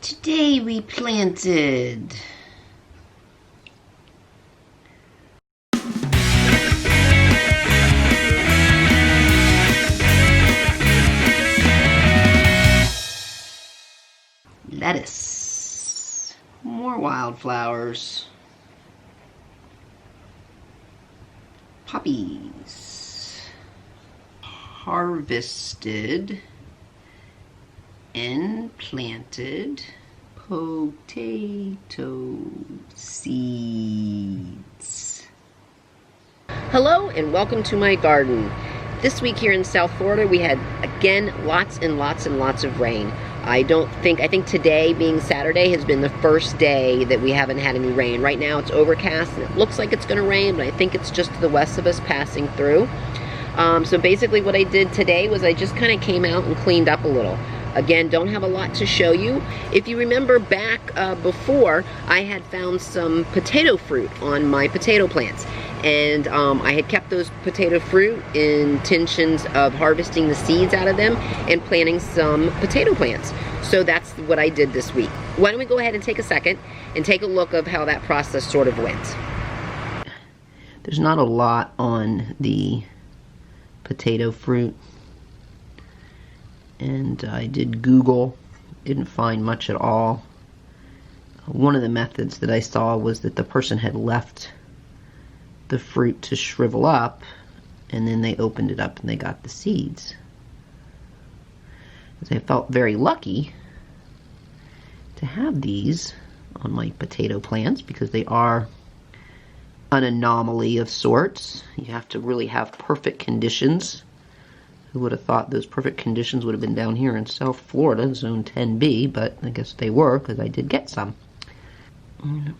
Today we planted lettuce, more wildflowers, poppies, harvested and planted potato seeds. Hello and welcome to my garden. This week here in South Florida we had again lots and lots of rain. I think today being Saturday has been the first day that we haven't had any rain. Right now it's overcast and it looks like it's going to rain, but I think it's just to the west of us passing through. So basically what I did today was I just kind of came out and cleaned up a little. Again, don't have a lot to show you. If you remember back before, I had found some potato fruit on my potato plants. And I had kept those potato fruit in intentions of harvesting the seeds out of them and planting some potato plants. So that's what I did this week. Why don't we go ahead and take a second and take a look of how that process sort of went. There's not a lot on the potato fruit. And I did Google, didn't find much at all. One of the methods that I saw was that the person had left the fruit to shrivel up and then they opened it up and they got the seeds. I felt very lucky to have these on my potato plants because they are an anomaly of sorts. You have to really have perfect conditions. Who would have thought those perfect conditions would have been down here in South Florida, Zone 10B, but I guess they were because I did get some. Alright,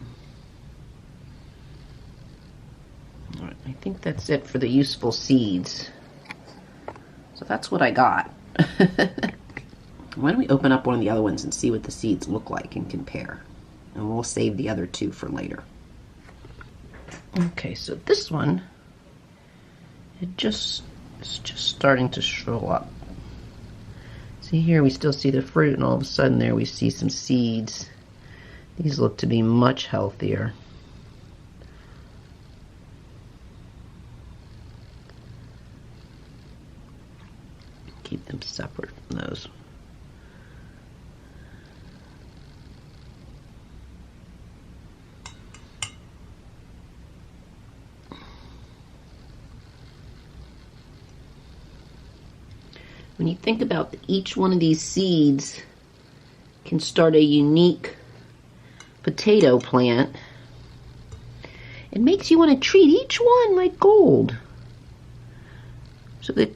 I think that's it for the useful seeds. So that's what I got. Why don't we open up one of the other ones and see what the seeds look like and compare. And we'll save the other two for later. Okay, so this one, it's just starting to shrivel up. See here, we still see the fruit, and all of a sudden there we see some seeds. These look to be much healthier. Keep them separate from those. When you think about each one of these seeds can start a unique potato plant, it makes you want to treat each one like gold. So the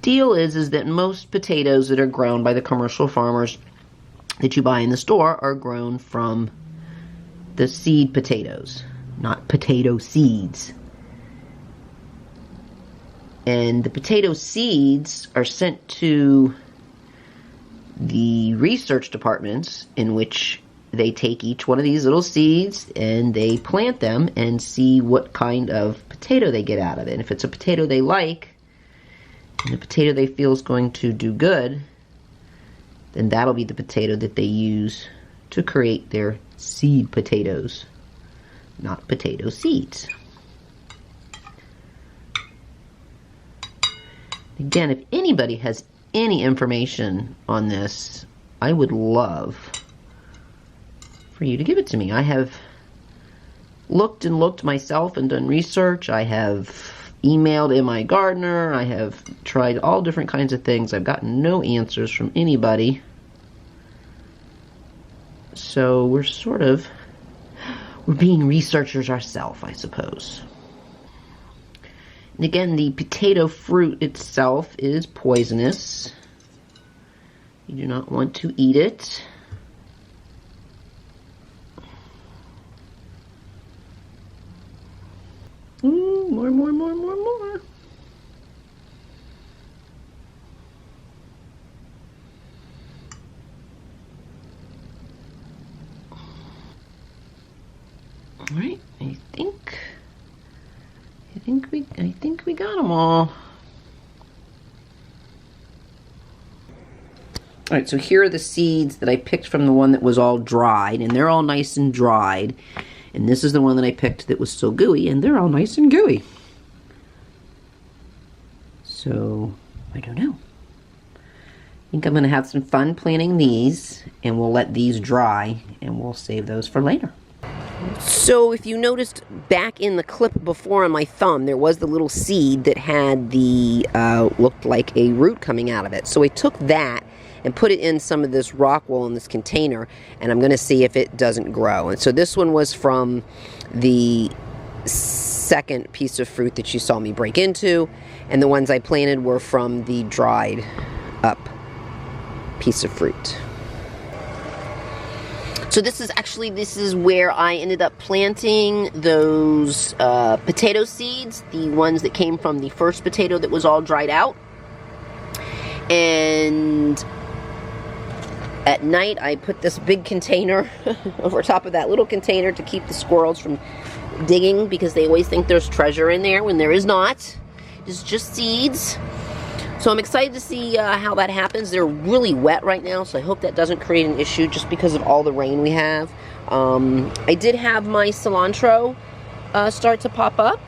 deal is that most potatoes that are grown by the commercial farmers that you buy in the store are grown from the seed potatoes, not potato seeds. And the potato seeds are sent to the research departments in which they take each one of these little seeds and they plant them and see what kind of potato they get out of it. And if it's a potato they like, and a potato they feel is going to do good, then that'll be the potato that they use to create their seed potatoes, not potato seeds. Again, if anybody has any information on this, I would love for you to give it to me. I have looked and looked myself and done research. I have emailed in my gardener. I have tried all different kinds of things. I've gotten no answers from anybody. So we're being researchers ourselves, I suppose. And again, the potato fruit itself is poisonous. You do not want to eat it. Ooh, more. All right, I think we got them all. All right, so here are the seeds that I picked from the one that was all dried, and they're all nice and dried. And this is the one that I picked that was still gooey, and they're all nice and gooey. So, I don't know. I think I'm going to have some fun planting these, and we'll let these dry, and we'll save those for later. So if you noticed back in the clip before on my thumb, there was the little seed that had the, looked like a root coming out of it. So I took that and put it in some of this rock wool in this container, and I'm going to see if it doesn't grow. And so this one was from the second piece of fruit that you saw me break into, and the ones I planted were from the dried up piece of fruit. So this is where I ended up planting those potato seeds, the ones that came from the first potato that was all dried out. And at night I put this big container over top of that little container to keep the squirrels from digging, because they always think there's treasure in there when there is not. It's just seeds. So I'm excited to see how that happens. They're really wet right now, so I hope that doesn't create an issue just because of all the rain we have. I did have my cilantro start to pop up,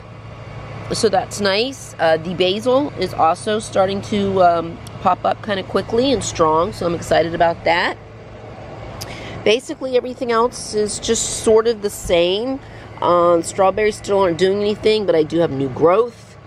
so that's nice. The basil is also starting to pop up kind of quickly and strong, so I'm excited about that. Basically, everything else is just sort of the same. Strawberries still aren't doing anything, but I do have new growth.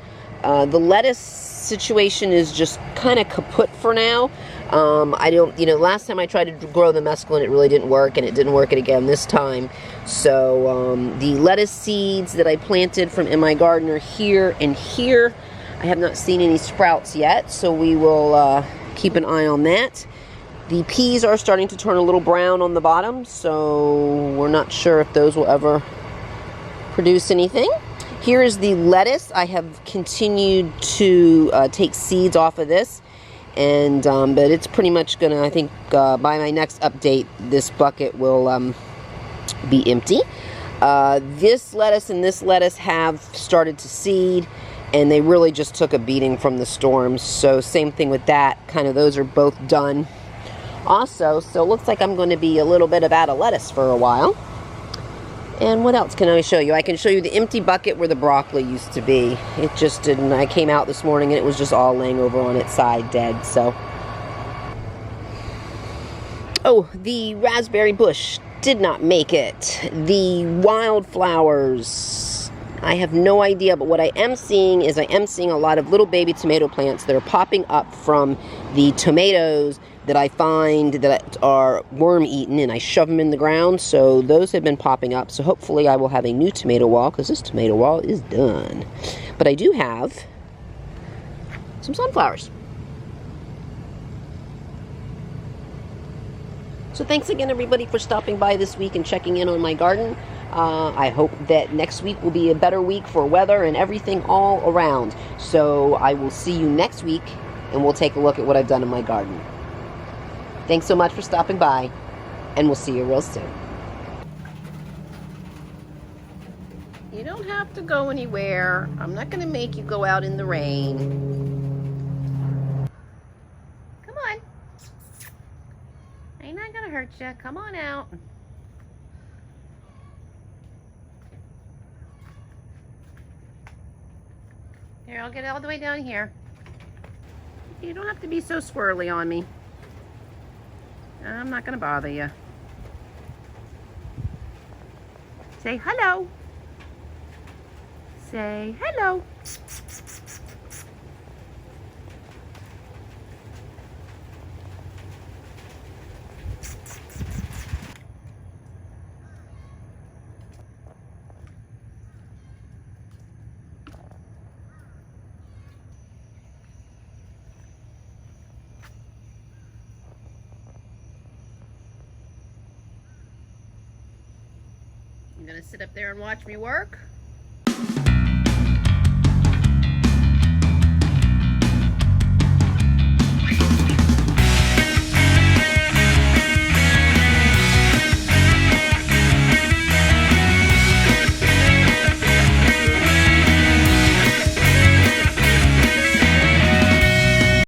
The lettuce situation is just kind of kaput for now. I don't, last time I tried to grow the mesclun, it really didn't work, and it didn't work again this time. So the lettuce seeds that I planted from in my garden are here and here. I have not seen any sprouts yet, so we will keep an eye on that. The peas are starting to turn a little brown on the bottom, so we're not sure if those will ever produce anything. Here is the lettuce. I have continued to take seeds off of this, and but it's pretty much gonna, I think, by my next update, this bucket will be empty. This lettuce and this lettuce have started to seed, and they really just took a beating from the storms. So same thing with that. Kind of, those are both done also. So it looks like I'm going to be a little bit of out of lettuce for a while. And what else can I show you? I can show you the empty bucket where the broccoli used to be. It just didn't. I came out this morning and it was just all laying over on its side dead. So, oh, the raspberry bush did not make it. The wildflowers, I have no idea, but what I am seeing is I am seeing a lot of little baby tomato plants that are popping up from the tomatoes that I find that are worm-eaten, and I shove them in the ground. So those have been popping up. So hopefully I will have a new tomato wall, because this tomato wall is done. But I do have some sunflowers. So thanks again, everybody, for stopping by this week and checking in on my garden. I hope that next week will be a better week for weather and everything all around. So I will see you next week, and we'll take a look at what I've done in my garden. Thanks so much for stopping by, and we'll see you real soon. You don't have to go anywhere. I'm not going to make you go out in the rain. Come on. Ain't not going to hurt you. Come on out. Here, I'll get it all the way down here. You don't have to be so swirly on me. I'm not going to bother you. Say hello. Say hello. You gonna sit up there and watch me work?